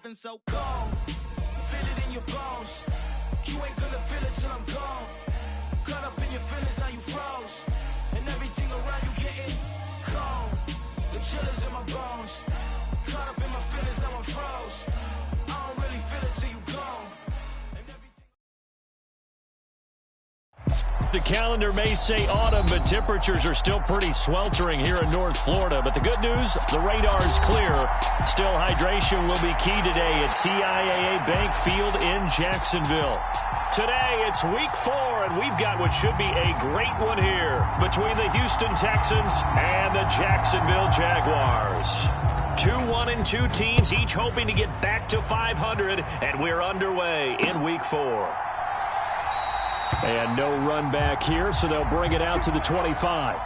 something so cold. Feel it in your bones. You ain't gonna feel it till I'm gone. Caught up in your feelings, now you froze. And everything around you getting cold. The chillers in my bones. Caught up in my feelings, now I'm froze. I don't really feel it till you gone. The calendar may say autumn, but temperatures are still pretty sweltering here in North Florida. But the good news, the radar is clear. Still, hydration will be key today at TIAA Bank Field in Jacksonville. Today, it's week 4, and we've got what should be a great one here between the Houston Texans and the Jacksonville Jaguars. 2-1-2 teams, each hoping to get back to 500, and we're underway in week 4. And no run back here, so they'll bring it out to the 25.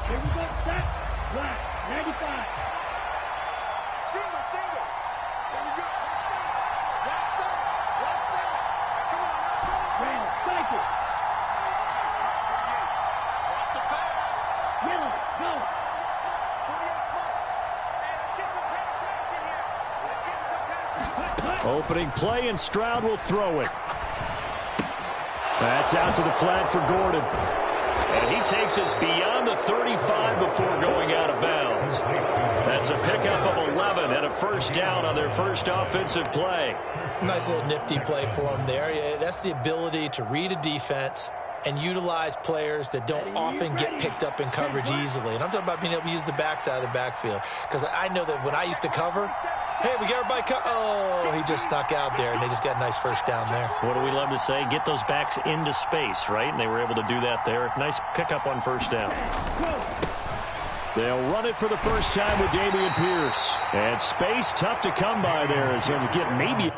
Here we go, set, black, 95. Single. There we go. Last seven. Come on, last seven. Rail, cycle. Watch the pass. Yellow, go. 48 point. Hey, let's get some penetration here. Let's get some penetration. Opening play, and Stroud will throw it. That's out to the flat for Gordon. And he takes us beyond the 35 before going out of bounds. That's a pickup of 11 and a first down on their first offensive play. Nice little nifty play for him there. Yeah, that's the ability to read a defense and utilize players that don't often get picked up in coverage easily. And I'm talking about being able to use the backside of the backfield. Because I know that when I used to cover, hey, we got everybody oh, he just snuck out there, and they just got a nice first down there. What do we love to say? Get those backs into space, right? And they were able to do that there. Nice pickup on first down. They'll run it for the first time with Dameon Pierce. And space tough to come by there as he'll get maybe...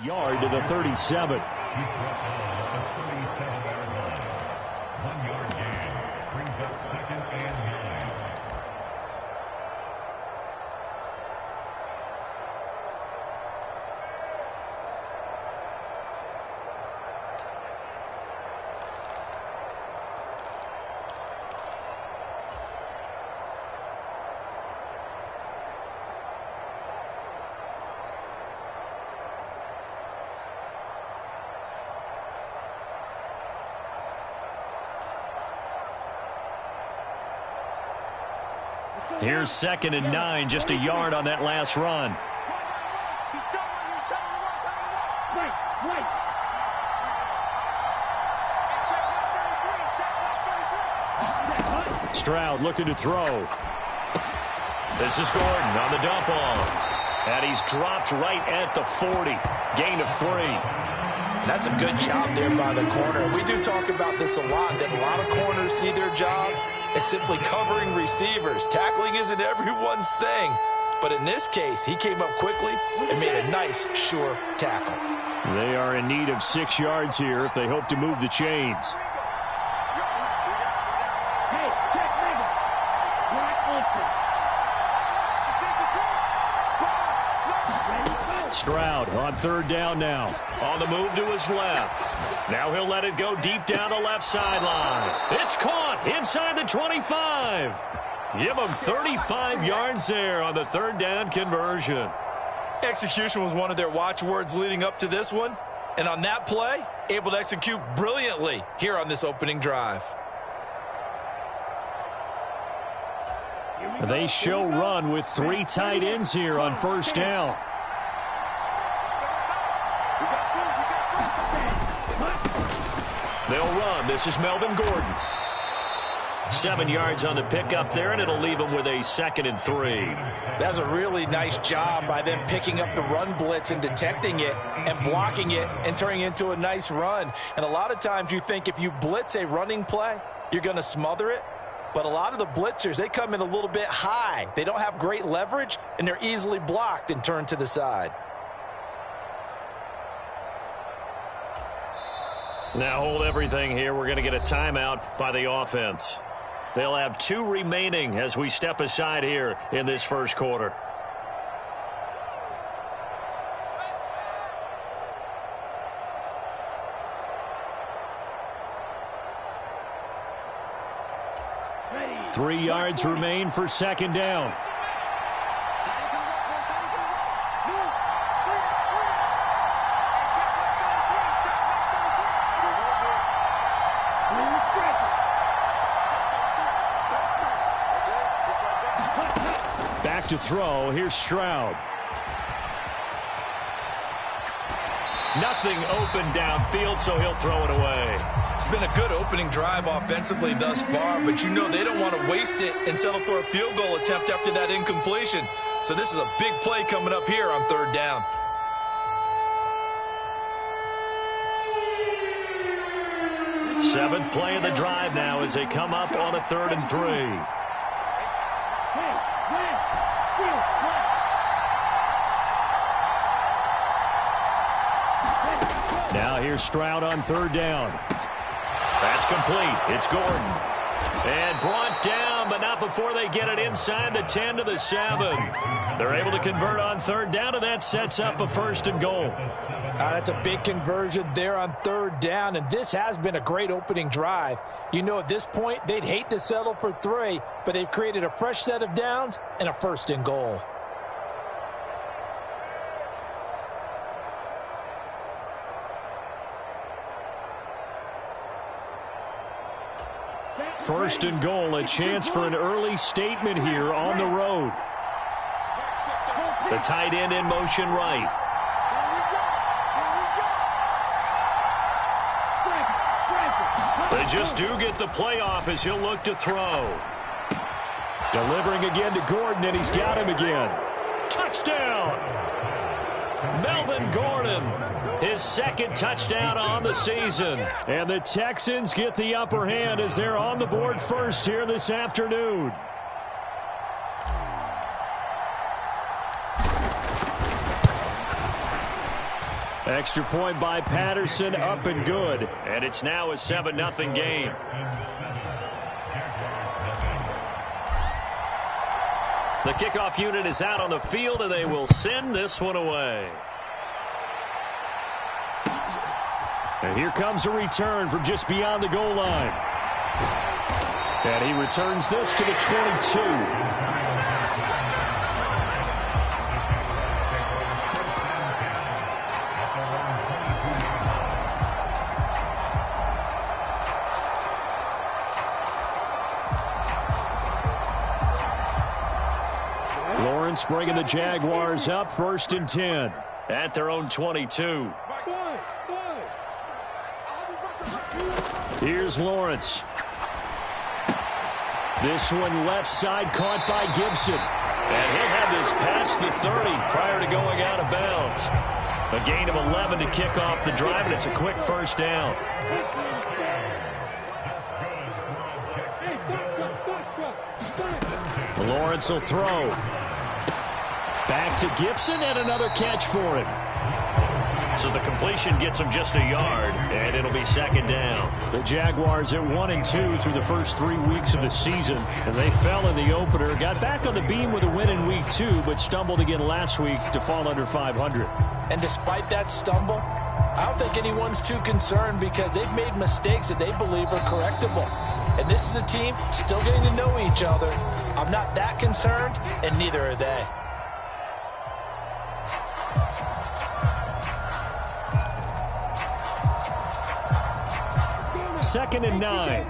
yard to the 37. 1 yard gain brings up 2nd and 9. Here's 2nd and 9, just a yard on that last run. Stroud looking to throw. This is Gordon on the dump off. And he's dropped right at the 40. Gain of 3. That's a good job there by the corner. We do talk about this a lot, that a lot of corners see their job as simply covering receivers. Tackling isn't everyone's thing. But in this case, he came up quickly and made a nice, sure tackle. They are in need of 6 yards here if they hope to move the chains. Hey, check nigga. Black open. Stroud on 3rd down now. On the move to his left. Now he'll let it go deep down the left sideline. It's caught inside the 25. Give him 35 yards there on the 3rd down conversion. Execution was one of their watchwords leading up to this one. And on that play, able to execute brilliantly here on this opening drive. They show run with 3 tight ends here on 1st down. They'll run. This is Melvin Gordon. 7 yards on the pickup there, and it'll leave them with a 2nd and 3. That's a really nice job by them picking up the run blitz and detecting it and blocking it and turning it into a nice run. And a lot of times you think if you blitz a running play, you're going to smother it. But a lot of the blitzers, they come in a little bit high. They don't have great leverage, and they're easily blocked and turned to the side. Now hold everything here. We're going to get a timeout by the offense. They'll have 2 remaining as we step aside here in this first quarter. Ready. 3 yards remain for 2nd down. Back to throw. Here's Stroud. Nothing open downfield, so he'll throw it away. It's been a good opening drive offensively thus far, but you know they don't want to waste it and settle for a field goal attempt after that incompletion. So this is a big play coming up here on 3rd down. Seventh play of the drive now as they come up on a 3rd and 3. Hey, left, field, left. Now here's Stroud on 3rd down. That's complete. It's Gordon. And brought down, but not before they get it inside the 10 to the 7. They're able to convert on 3rd down, and that sets up a 1st and goal. That's a big conversion there on 3rd down, and this has been a great opening drive. You know, at this point, they'd hate to settle for 3, but they've created a fresh set of downs and a 1st and goal. First and goal, a chance for an early statement here on the road. The tight end in motion right. They just do get the playoff as he'll look to throw. Delivering again to Gordon, and he's got him again. Touchdown! Melvin Gordon, his 2nd touchdown on the season. And the Texans get the upper hand as they're on the board first here this afternoon. Extra point by Patterson, up and good. And it's now a 7-0 game. The kickoff unit is out on the field, and they will send this one away. And here comes a return from just beyond the goal line. And he returns this to the 22. Lawrence bringing the Jaguars up 1st and 10 at their own 22. Here's Lawrence. This one left side caught by Gibson. And he'll have this past the 30 prior to going out of bounds. A gain of 11 to kick off the drive, and it's a quick 1st down. Lawrence will throw. Back to Gibson, and another catch for him. So the completion gets him just a yard, and it'll be 2nd down. The Jaguars at 1-2 through the first 3 weeks of the season, and they fell in the opener. Got back on the beam with a win in week 2, but stumbled again last week to fall under 500. And despite that stumble, I don't think anyone's too concerned because they've made mistakes that they believe are correctable. And this is a team still getting to know each other. I'm not that concerned, and neither are they. 2nd and 9.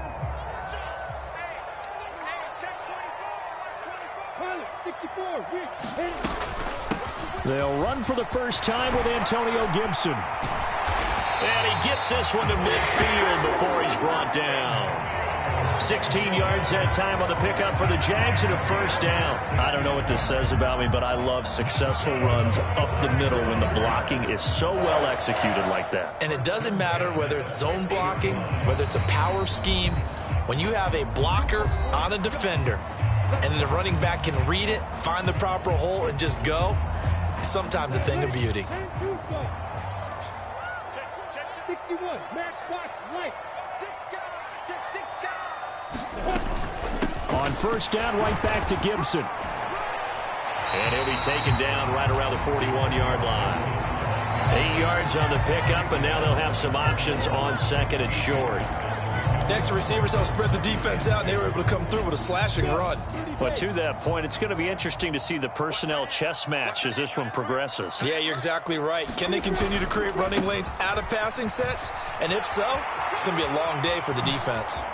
They'll run for the first time with Antonio Gibson. And he gets this one to midfield before he's brought down. 16 yards that time on the pickup for the Jags and a first down. I don't know what this says about me, but I love successful runs up the middle when the blocking is so well executed like that. And it doesn't matter whether it's zone blocking, whether it's a power scheme. When you have a blocker on a defender and the running back can read it, find the proper hole, and just go, it's sometimes a thing of beauty. 61, match box, right. On first down, right back to Gibson. And he'll be taken down right around the 41-yard line. 8 yards on the pickup, and now they'll have some options on second and short. Next, the receivers help spread the defense out, and they were able to come through with a slashing run. But to that point, it's going to be interesting to see the personnel chess match as this one progresses. Yeah, you're exactly right. Can they continue to create running lanes out of passing sets? And if so, it's going to be a long day for the defense.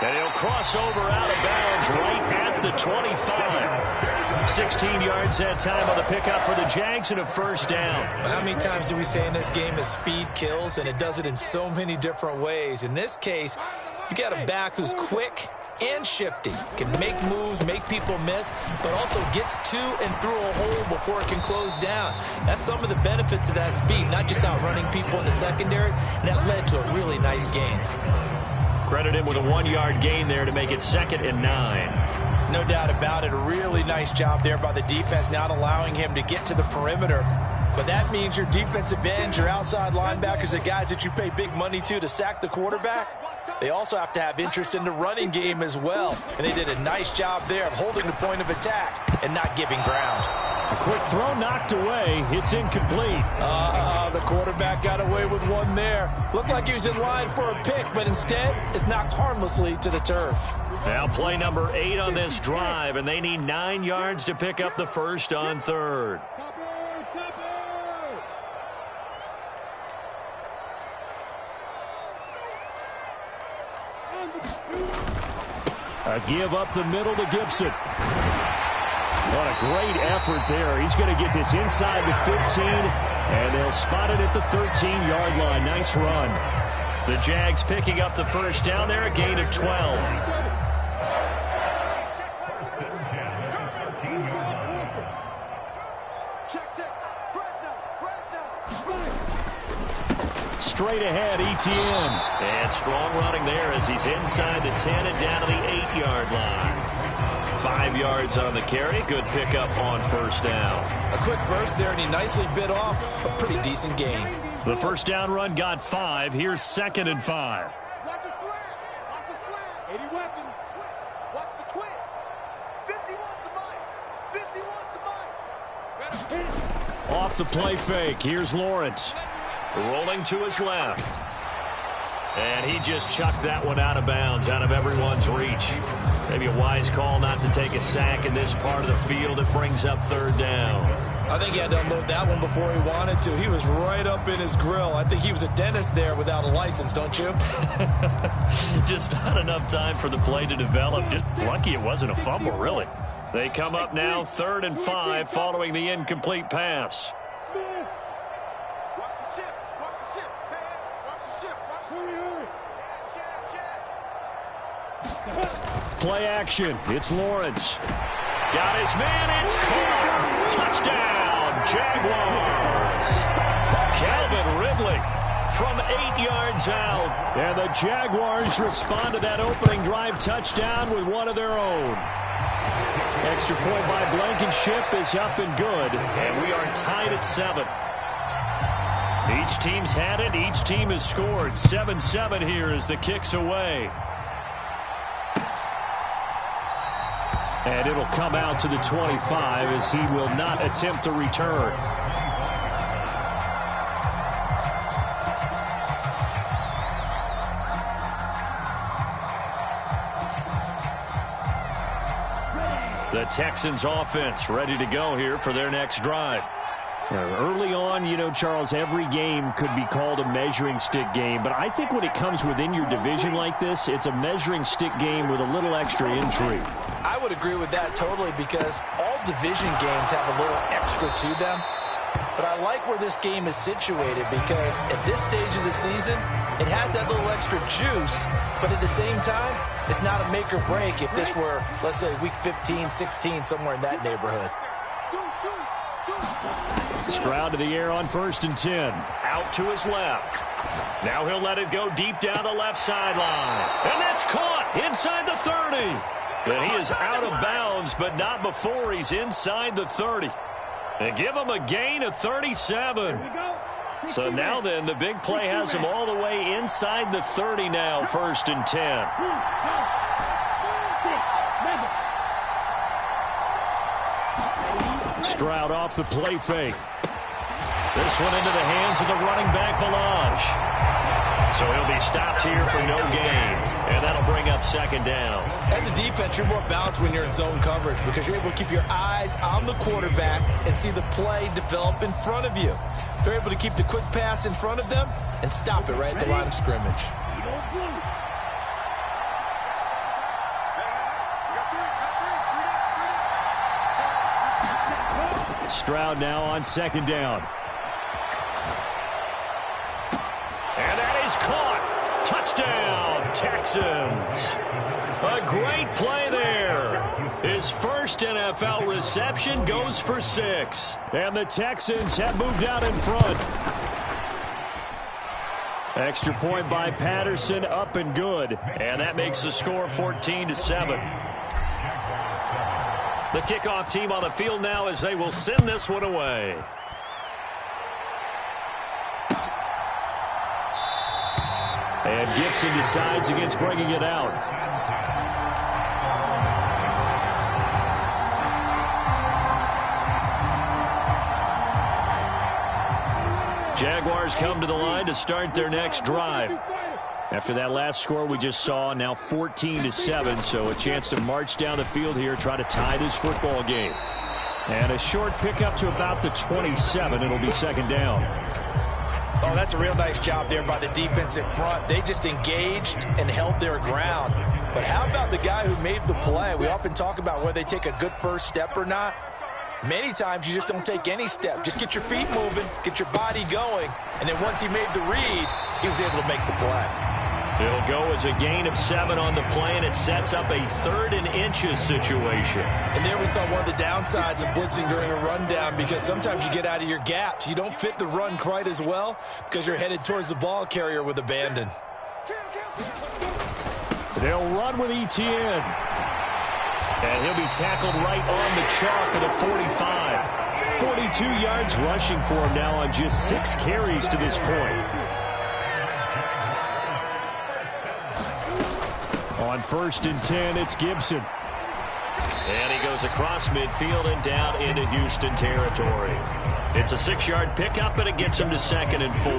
And he'll cross over out of bounds right at the 25. 16 yards that time on the pickup for the Jags and a first down. How many times do we say in this game that speed kills, and it does it in so many different ways? In this case, you got a back who's quick and shifty, can make moves, make people miss, but also gets to and through a hole before it can close down. That's some of the benefits of that speed, not just outrunning people in the secondary, and that led to a really nice gain. Credit him with a 1-yard gain there to make it 2nd and 9. No doubt about it. A really nice job there by the defense, not allowing him to get to the perimeter. But that means your defensive ends, your outside linebackers, the guys that you pay big money to sack the quarterback, they also have to have interest in the running game as well. And they did a nice job there of holding the point of attack and not giving ground. A quick throw knocked away. It's incomplete. The quarterback got away with one there. Looked like he was in line for a pick, but instead it's knocked harmlessly to the turf. Now play number 8 on this drive, and they need 9 yards to pick up the first on third. A give up the middle to Gibson. What a great effort there. He's going to get this inside the 15, and they'll spot it at the 13-yard line. Nice run. The Jags picking up the first down there, a gain of 12. Straight ahead, ETN. And strong running there as he's inside the 10 and down to the 8-yard line. 5 yards on the carry. Good pickup on first down. A quick burst there, and he nicely bit off a pretty decent gain. The first down run got 5. Here's 2nd and 5. Watch the slant. Watch the slant. 80 weapons. Watch the twist. 51's the mic. 51's the mic. Off the play fake. Here's Lawrence. Rolling to his left. And he just chucked that one out of bounds, out of everyone's reach. Maybe a wise call not to take a sack in this part of the field. It brings up third down. I think he had to unload that one before he wanted to. He was right up in his grill. I think he was a dentist there without a license, don't you? Just not enough time for the play to develop. Just lucky it wasn't a fumble, really. They come up now 3rd and 5 following the incomplete pass. Watch the ship. Watch the ship. Watch the ship. Watch the ship. Play action. It's Lawrence. Got his man. It's caught. Touchdown, Jaguars. Calvin Ridley from 8 yards out. And the Jaguars respond to that opening drive touchdown with one of their own. Extra point by Blankenship is up and good. And we are tied at 7. Each team's had it. Each team has scored. 7-7 here as the kick's away. And it'll come out to the 25 as he will not attempt to return. The Texans offense ready to go here for their next drive. Early on, you know, Charles, every game could be called a measuring stick game. But I think when it comes within your division like this, it's a measuring stick game with a little extra intrigue. I would agree with that totally because all division games have a little extra to them. But I like where this game is situated because at this stage of the season, It has that little extra juice, but at the same time, it's not a make or break if this were, let's say, week 15, 16, somewhere in that neighborhood. Stroud to the air on 1st and 10. Out to his left. Now he'll let it go deep down the left sideline. And that's caught inside the 30. And he is out of bounds, but not before he's inside the 30. And give him a gain of 37. So now then, the big play has him all the way inside the 30 now, 1st and 10. Stroud off the play fake. This one into the hands of the running back, Ballage. So he'll be stopped here for no gain. And that'll bring up 2nd down. As a defense, you're more balanced when you're in zone coverage because you're able to keep your eyes on the quarterback and see the play develop in front of you. They're able to keep the quick pass in front of them and stop it right at the line of scrimmage. Stroud now on 2nd down. And that is caught. Touchdown, Texans. A great play there. His first NFL reception goes for 6. And the Texans have moved out in front. Extra point by Patterson, up and good. And that makes the score 14-7. The kickoff team on the field now as they will send this one away. And Gibson decides against bringing it out. Jaguars come to the line to start their next drive. After that last score we just saw, now 14-7, so a chance to march down the field here, try to tie this football game. And a short pickup to about the 27. It'll be 2nd down. Oh, that's a real nice job there by the defense in front. They just engaged and held their ground. But how about the guy who made the play? We often talk about whether they take a good first step or not. Many times you just don't take any step. Just get your feet moving, get your body going, and then once he made the read, he was able to make the play. It'll go as a gain of 7 on the play, and it sets up a 3rd and inches situation. And there we saw one of the downsides of blitzing during a rundown because sometimes you get out of your gaps. You don't fit the run quite as well because you're headed towards the ball carrier with abandon. They'll run with Etienne. And he'll be tackled right on the chalk of the 45. 42 yards rushing for him now on just 6 carries to this point. On 1st and 10, it's Gibson. And he goes across midfield and down into Houston territory. It's a 6-yard pickup, but it gets him to 2nd and 4.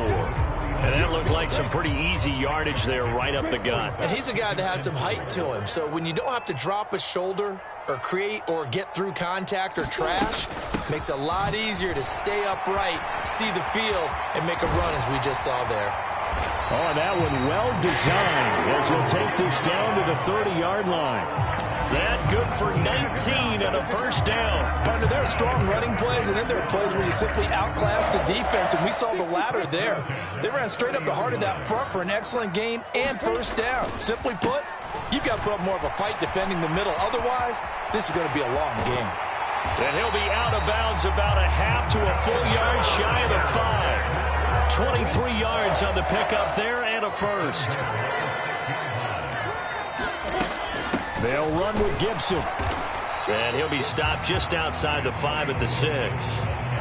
And that looked like some pretty easy yardage there right up the gut. And he's a guy that has some height to him. So when you don't have to drop a shoulder or create or get through contact or trash, makes it a lot easier to stay upright, see the field, and make a run as we just saw there. Oh, that one well designed as he'll take this down to the 30-yard line. That good for 19 and a 1st down. Partner, there are strong running plays, and then there are plays where you simply outclass the defense, and we saw the latter there. They ran straight up the heart of that front for an excellent gain and 1st down. Simply put, you've got to put up more of a fight defending the middle. Otherwise, this is going to be a long game. And he'll be out of bounds about a half to a full yard shy of the 5. 23 yards on the pickup there and a 1st. They'll run with Gibson. And he'll be stopped just outside the 5 at the 6.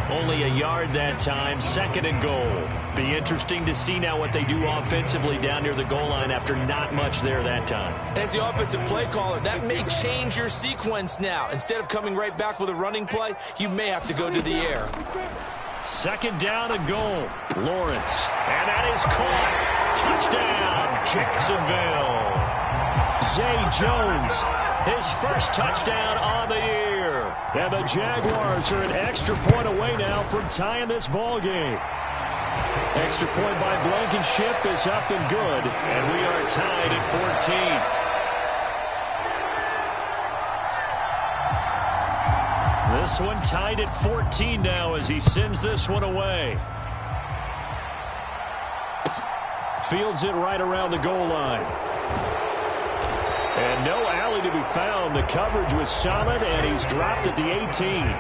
Only a yard that time, 2nd and goal. Be interesting to see now what they do offensively down near the goal line after not much there that time. As the offensive play caller, that may change your sequence now. Instead of coming right back with a running play, you may have to go to the air. 2nd down and goal. Lawrence. And that is caught. Touchdown, Jacksonville. Zay Jones, his first touchdown on the year. And the Jaguars are an extra point away now from tying this ball game. Extra point by Blankenship is up and good. And we are tied at 14. This one tied at 14 now as he sends this one away. Fields it right around the goal line. And no alley to be found. The coverage was solid, and he's dropped at the 18.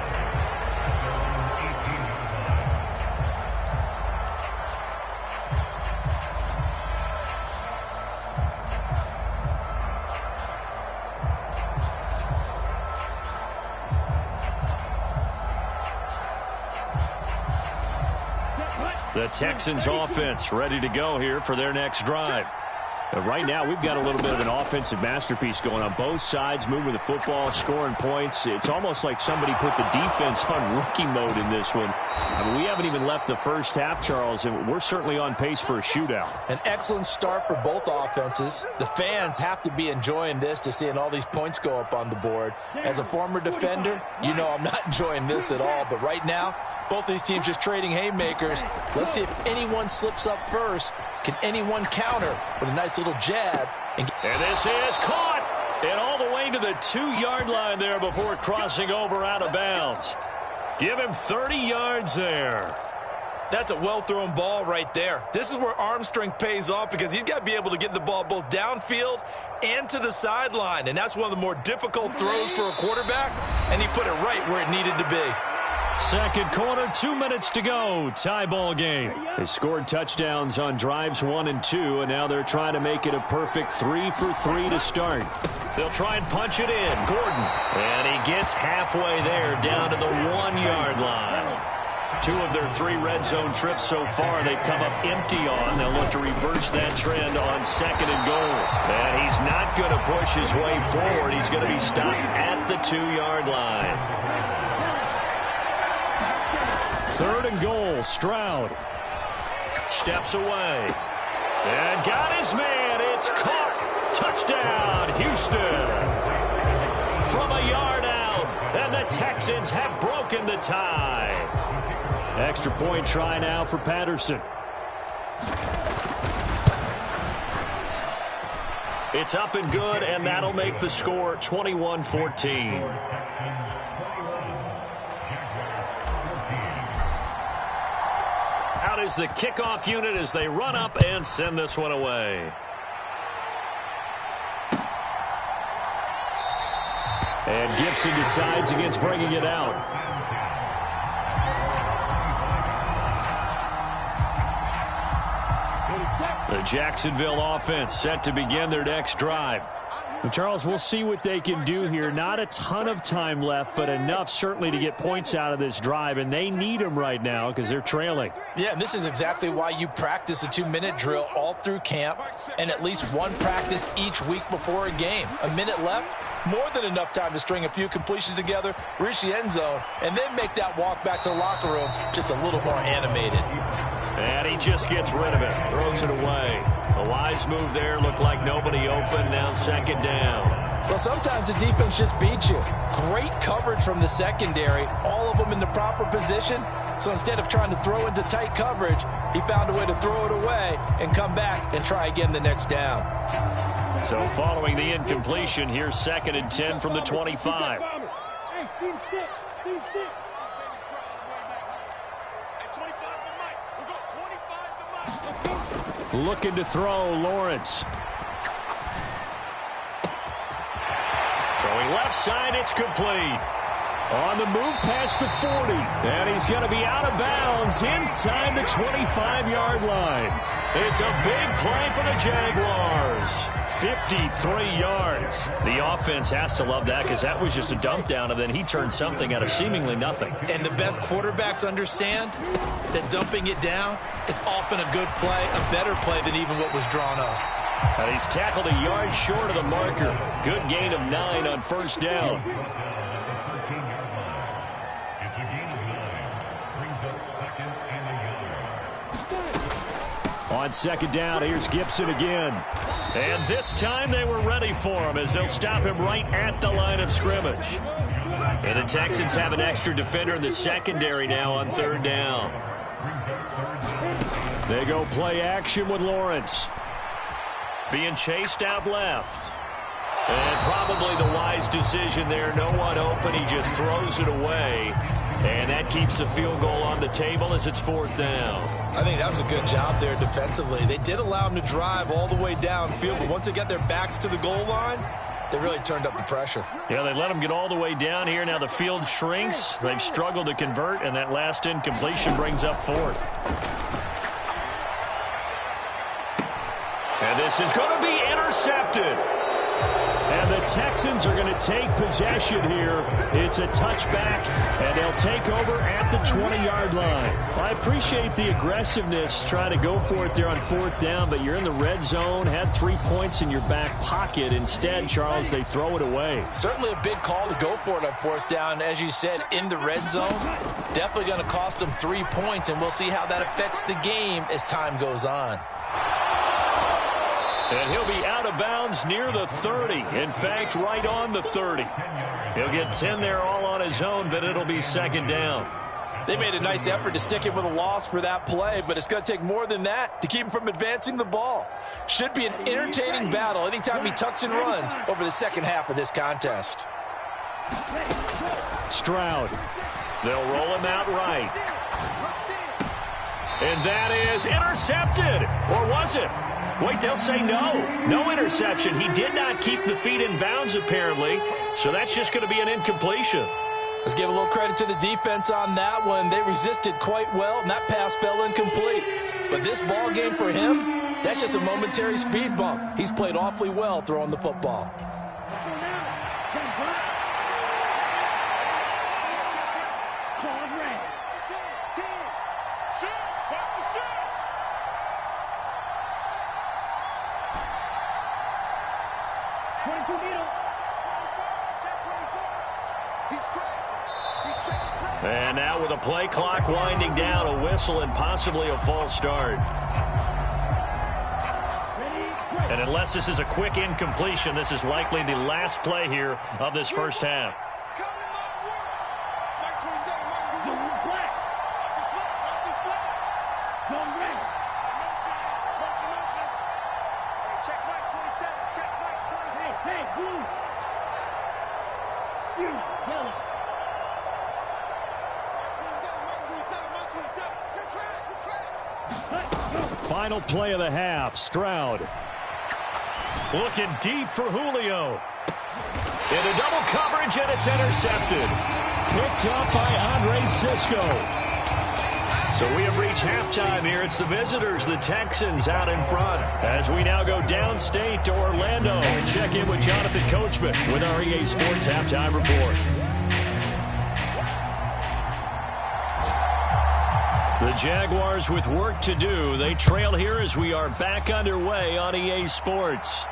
The Texans offense ready to go here for their next drive. Right now, we've got a little bit of an offensive masterpiece going on both sides, moving the football, scoring points. It's almost like somebody put the defense on rookie mode in this one. I mean, we haven't even left the first half, Charles, and we're certainly on pace for a shootout. An excellent start for both offenses. The fans have to be enjoying this to seeing all these points go up on the board. As a former defender, you know I'm not enjoying this at all. But right now, both these teams just trading haymakers. Let's see if anyone slips up first. Can anyone counter with a nice little jab? And this is caught. And all the way to the 2-yard line there before crossing over out of bounds. Give him 30 yards there. That's a well-thrown ball right there. This is where arm strength pays off because he's got to be able to get the ball both downfield and to the sideline. And that's one of the more difficult throws for a quarterback. And he put it right where it needed to be. Second quarter, 2 minutes to go. Tie ball game. They scored touchdowns on drives 1 and 2, and now they're trying to make it a perfect 3 for 3 to start. They'll try and punch it in. Gordon. And he gets halfway there down to the 1-yard line. 2 of their 3 red zone trips so far they've come up empty on. They'll look to reverse that trend on 2nd and goal. And he's not going to push his way forward. He's going to be stopped at the 2-yard line. 3rd and goal, Stroud. Steps away. And got his man. It's caught. Touchdown, Houston. From a yard out. And the Texans have broken the tie. Extra point try now for Patterson. It's up and good, and that'll make the score 21-14. Is the kickoff unit as they run up and send this one away. And Gibson decides against bringing it out. The Jacksonville offense set to begin their next drive. Well, Charles, we'll see what they can do here. Not a ton of time left, but enough certainly to get points out of this drive, and they need them right now because they're trailing. Yeah, and this is exactly why you practice a 2-minute drill all through camp and at least one practice each week before a game. A minute left, more than enough time to string a few completions together, reach the end zone, and then make that walk back to the locker room just a little more animated. And he just gets rid of it, throws it away. A wise move there, looked like nobody open, now 2nd down. Well, sometimes the defense just beats you. Great coverage from the secondary, all of them in the proper position. So instead of trying to throw into tight coverage, he found a way to throw it away and come back and try again the next down. So following the incompletion, here's 2nd and 10 from the 25. Looking to throw, Lawrence. Throwing left side, it's complete. On the move past the 40. And he's going to be out of bounds inside the 25-yard line. It's a big play for the Jaguars. 53 yards. The offense has to love that because that was just a dump down, and then he turned something out of seemingly nothing. And the best quarterbacks understand that dumping it down is often a good play, a better play than even what was drawn up. And he's tackled a yard short of the marker. Good gain of 9 on 1st down. It's a gain of 9. Brings up 2nd and a yard. On 2nd down, here's Gibson again. And this time they were ready for him as they'll stop him right at the line of scrimmage. And the Texans have an extra defender in the secondary now on 3rd down. They go play action with Lawrence. Being chased out left. And probably the wise decision there. No one open. He just throws it away. And that keeps the field goal on the table as it's 4th down. I think that was a good job there defensively. They did allow them to drive all the way downfield, but once they got their backs to the goal line, they really turned up the pressure. Yeah, they let them get all the way down here. Now the field shrinks. They've struggled to convert, and that last incompletion brings up 4th. And this is going to be intercepted. And the Texans are going to take possession here. It's a touchback, and they'll take over at the 20-yard line. I appreciate the aggressiveness trying to go for it there on 4th down, but you're in the red zone, had 3 points in your back pocket. Instead, Charles, they throw it away. Certainly a big call to go for it on 4th down. As you said, in the red zone, definitely going to cost them 3 points, and we'll see how that affects the game as time goes on. And he'll be out of bounds near the 30. In fact, right on the 30. He'll get 10 there all on his own, but it'll be 2nd down. They made a nice effort to stick him with a loss for that play, but it's going to take more than that to keep him from advancing the ball. Should be an entertaining battle anytime he tucks and runs over the second half of this contest. Stroud. They'll roll him out right. And that is intercepted. Or was it? Wait, they'll say no. No interception. He did not keep the feet in bounds, apparently. So that's just going to be an incompletion. Let's give a little credit to the defense on that one. They resisted quite well, and that pass fell incomplete. But this ball game for him, that's just a momentary speed bump. He's played awfully well throwing the football. And now with a play clock winding down, a whistle and possibly a false start. And unless this is a quick incompletion, this is likely the last play here of this first half. Final play of the half. Stroud looking deep for Julio. Into double coverage, and it's intercepted. Picked up by Andre Cisco. So we have reached halftime here. It's the visitors, the Texans, out in front. As we now go downstate to Orlando and check in with Jonathan Coachman with our EA Sports Halftime Report. The Jaguars with work to do. They trail here as we are back underway on EA Sports.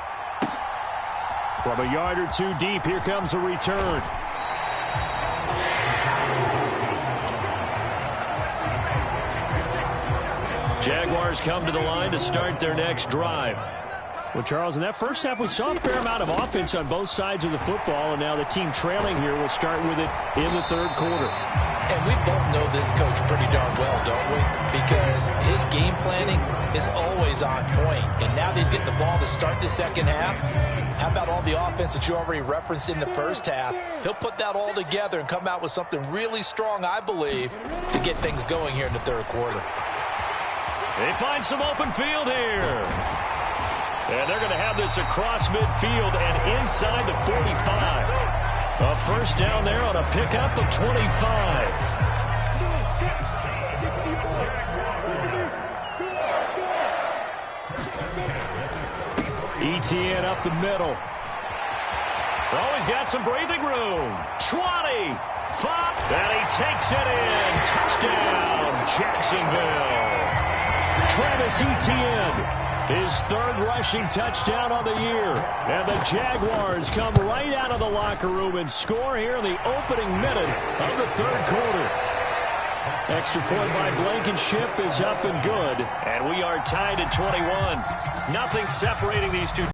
From a yard or two deep, here comes a return. Jaguars come to the line to start their next drive. Well, Charles, in that first half, we saw a fair amount of offense on both sides of the football, and now the team trailing here will start with it in the third quarter. And we both know this coach pretty darn well, don't we? Because his game planning is always on point. And now that he's getting the ball to start the second half, how about all the offense that you already referenced in the first half? He'll put that all together and come out with something really strong, I believe, to get things going here in the third quarter. They find some open field here. And they're going to have this across midfield and inside the 45. A first down there on a pickup of 25. ETN up the middle. Always got some breathing room. 20. 5. And he takes it in. Touchdown, Jacksonville. Travis Etienne. His third rushing touchdown on the year. And the Jaguars come right out of the locker room and score here in the opening minute of the third quarter. Extra point by Blankenship is up and good. And we are tied at 21. Nothing separating these two